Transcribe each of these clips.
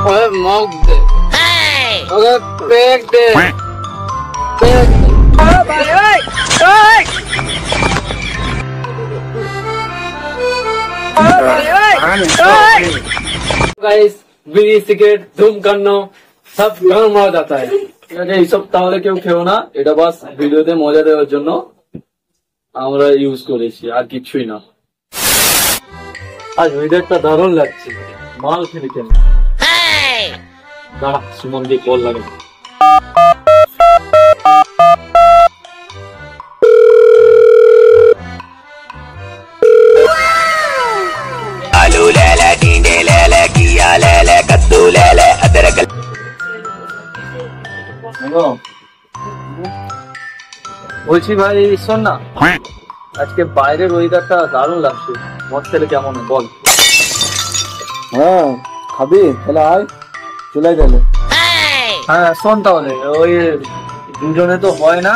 ওরে মগ দে, ওরে পেক দে, পেক দে। ভাই ওই ওই गाइस बीड़ी सिगरेट धूम्रपान सब गरम हो जाता है। এই সব তাহলে কেউ খেও না, এটা বাস ভিডিওতে মজা দেওয়ার জন্য আমরা ইউজ করেছি, আর কিছুই না। আজ ওয়েদারটা দারুণ লাগছে, মাল খেলে কেন দাঁড়া সুমন দিয়ে কল লাগে। आलू ले ले, टींडे ले ले, घिया ले ले, कद्दू ले ले, अदरक। বলছি ভাই শোন না, আজকে বাইরের ওয়েদারটা দারুণ লাগছে, মদ খেলে কেমন বল? হ্যাঁ খাবি তাহলে আয়, চলে গেলে। হ্যাঁ শোন তাহলে, ওই দুজনে তো হয় না,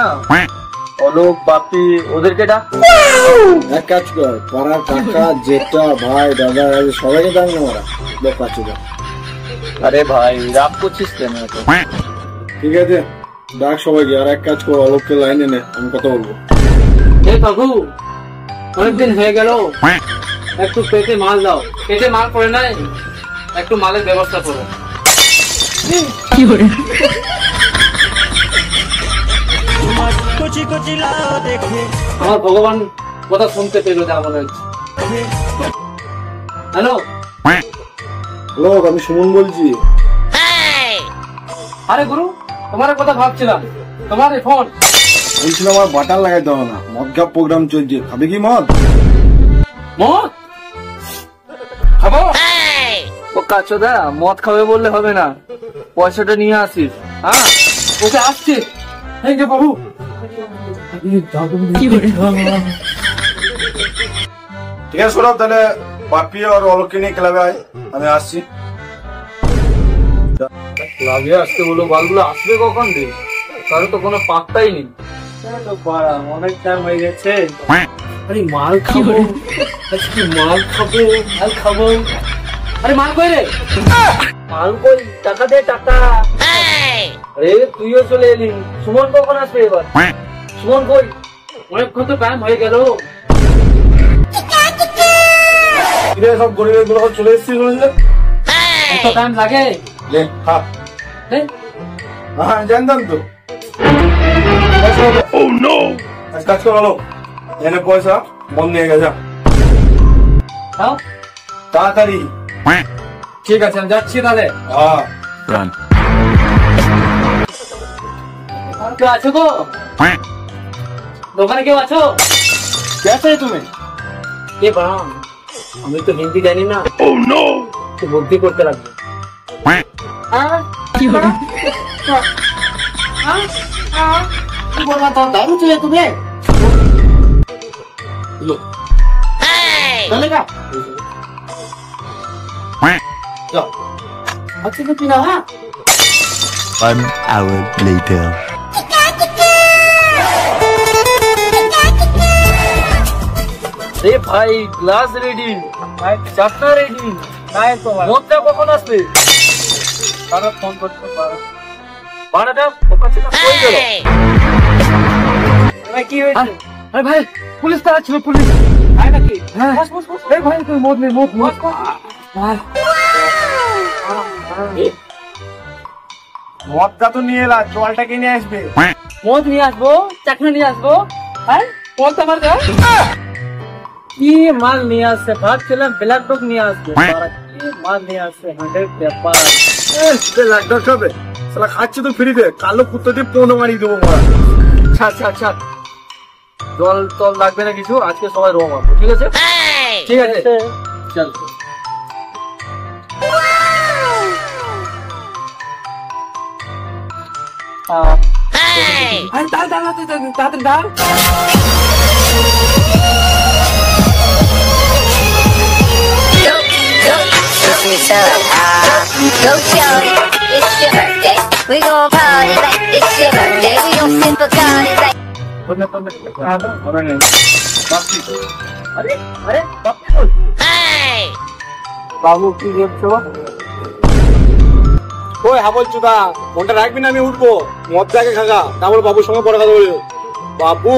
অলোক বাপি ওদেরকে ডাক। এক কাজ কর, পাড়ার কাকা জেঠা ভাই দাদা সবাইকে ডাক না, ওরা লোক পাচ্ছি। আরে ভাই রাগ করছিস কেন? ঠিক আছে ডাক সবাইকে, আর এক কাজ কর অলোককে লাইনে নে, আমি কথা বলবো। হে কাকু, অনেকদিন হয়ে গেল, একটু পেটে মাল দাও। পেটে মাল করে নাই, একটু মালের ব্যবস্থা করো। কি করে আমার ভগবান কথা শুনতে পেলো, যা মনে হচ্ছে। হ্যালো লোক, আমি সুমন বলছি। আরে গুরু, তোমার কথা ভাবছিলাম, তোমার ফোন বলছিলাম আমার বাটার লাগাইতে হবে না, মদ খাওয়া প্রোগ্রাম চলছে, খাবে কি মদ? মদ খাবো? ও কাচোদা, মদ খাবে বললে হবে না, পয়সাটা নিয়ে আসিস। হ্যাঁ ওকে আসছে। এই যে বাবু, ঠিক আছে সৌরভ, তাহলে বাপি আর অলোককে নিয়ে ক্লাবে আয়, আমি আসছি। ক্লাবে আসতে বলো, বালগুলো আসবে কখন রে? কারো তো কোনো পাত্তাই নেই। অনেক টাইম হয়ে গেছে। আরে মাল খাবো, আজকে মাল খাবো, মাল খাবো। আরে মাল কই রে? মাল কই? টাকা দে টাকা। আরে তুইও চলে এলি, সুমন কখন আসবে এবার? সুমন কই? অনেকক্ষণ তো টাইম হয়ে গেল। সব গরিবের গুলো চলে এসেছিস, এত টাইম লাগে? হ্যাঁ জানতাম তো। কাজ কর আলো, এনে পয়সা মন নিয়ে গেছে তাড়াতাড়ি। ঠিক আছে আমি যাচ্ছি তাহলে। কেউ আছো গো? দোকানে কেউ আছো? কে তুমি? কে বাম? আমি তো হিন্দি জানি না, বুদ্ধি করতে লাগবে। দারু চলে তুমি চলেগা अच्छे से पीना। हाँ 1 hour later. রে ভাই গ্লাস রেডি, চাপটা রেডি, মদটা কখন আসবে? তারা ফোন করতে পারে, ভাড়াটা ওখানে কই গেল? ভাই কি হয়েছে? আরে ভাই পুলিশ তো আছে, পুলিশ আয় নাকি? হ্যাঁ বস বস বস। এই ভাই তুই মদ নে, মদ মদ। মদটা তো নিয়ে এলা, জলটা কিনে আসবে। মদ নিয়ে আসবো, চাকরি নিয়ে আসবো। হ্যাঁ মদ আমার যা কি মাল নিয়ে আসছে, ভাবছিলাম ব্ল্যাক ডগ নিয়ে আসবে, কি মাল নিয়ে আসছে 100 পেপার। ব্ল্যাক ডগ হবে শালা, খাচ্ছি তো ফ্রিতে, কালো কুত্তা দিয়ে পোনো মারি দেবো মারা। ছাড় ছাড় ছাড়, জল টল লাগবে না কিছু, আজকে সবাই রো মারবো, ঠিক আছে? ঠিক আছে চল। আরে দাঁড় দাঁড় তাড়াতাড়ি দাঁড়। Go shorty, it's your birthday. We gon' party like it's your birthday. We gon' sip a Bacardi like. अरे अरे বাবু কি করছো? ওই হাবল চুদা, ফোনটা রাখবি না, আমি উঠবো। মদ দেখে খাগা, তারপর বাবুর সঙ্গে পরে কথা বলবো। বাবু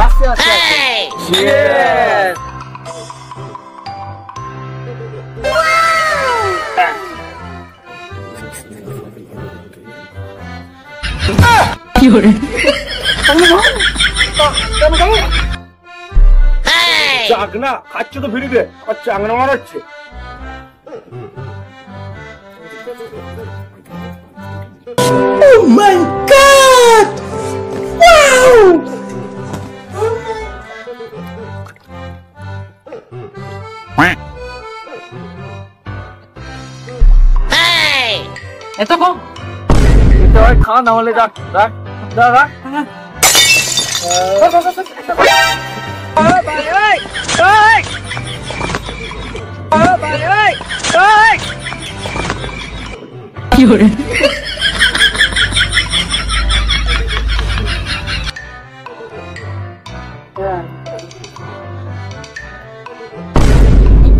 আস্তে আস্তে Cheers! চাকনা খাচ্ছ তো ফিরিতে, আবার চাকনা মারাচ্ছে। এত কম এটা ভাই খা না হলে রাখ রাখ রাখ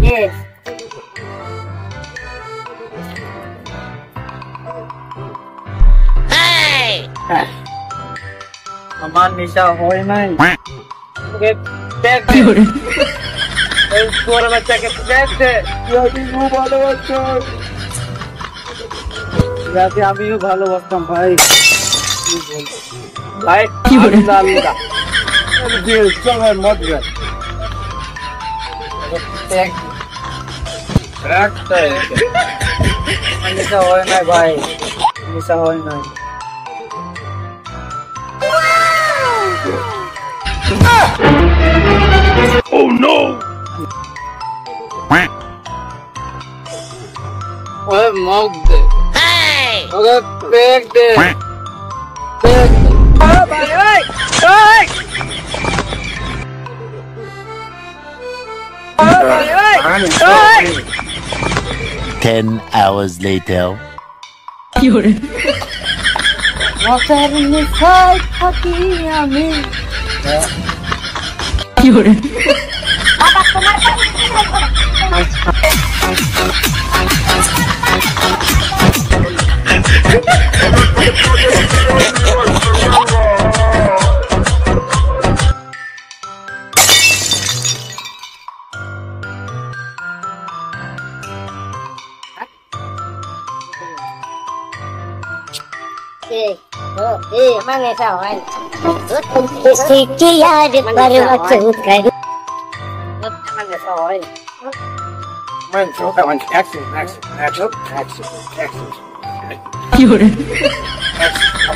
Yes. আমার নেশা হয় নাই বাচ্চাকে ভালোবাসো, আমিও ভালোবাসতাম ভাই। ভাই মদ নেশা হয় নাই ভাই, নেশা হয় নাই। Oh no! ওই মগ দে, ওকে পেক দে, পেক দে। ভাই ওই ওই 10 hours later. মশার নেশায় থাকি আমি। বাবা তোমার मांगे सा है किसी की याद पर वचन कर मांगे सा है Man, so that one's action.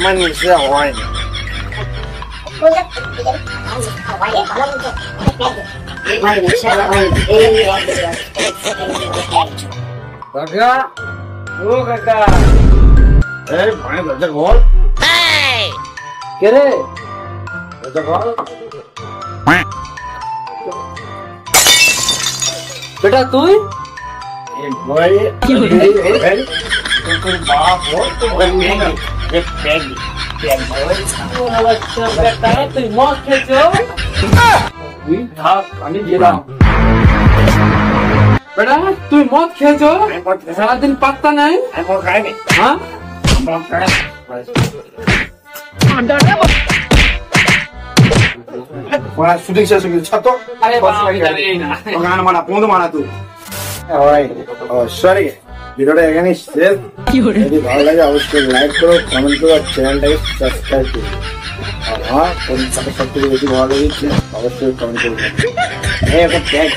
Man, you see that one. কাকা ও কাকা Hey, man, that's a goal. কে রে? That's a goal. বেটা তুই Hey, boy. Hey, তোর বাপ ও তো বলবি না। আচ্ছা বেটা তুই মদ খেয়েছো? তুই থাক আমি গেলাম। বেটা তুই মদ খেয়েছো? সারাদিন পাত্তা নাই? এখন খাইনি। হ্যাঁ Wah, shooting saya sudah satu. আরে বাবা এই না Pengen mana? Pun mana tuh? Oh, sorry. ভিডিওটা এখানেই শেষ। যদি ভালো লাগে অবশ্যই লাইক করো, কমেন্ট করো, আর চ্যানেলটাকে সাবস্ক্রাইব করো। আর হ্যাঁ, কোন সাথে সবথেকে বেশি ভালো লেগেছে অবশ্যই কমেন্ট করবেন। এই ওকে ট্যাগ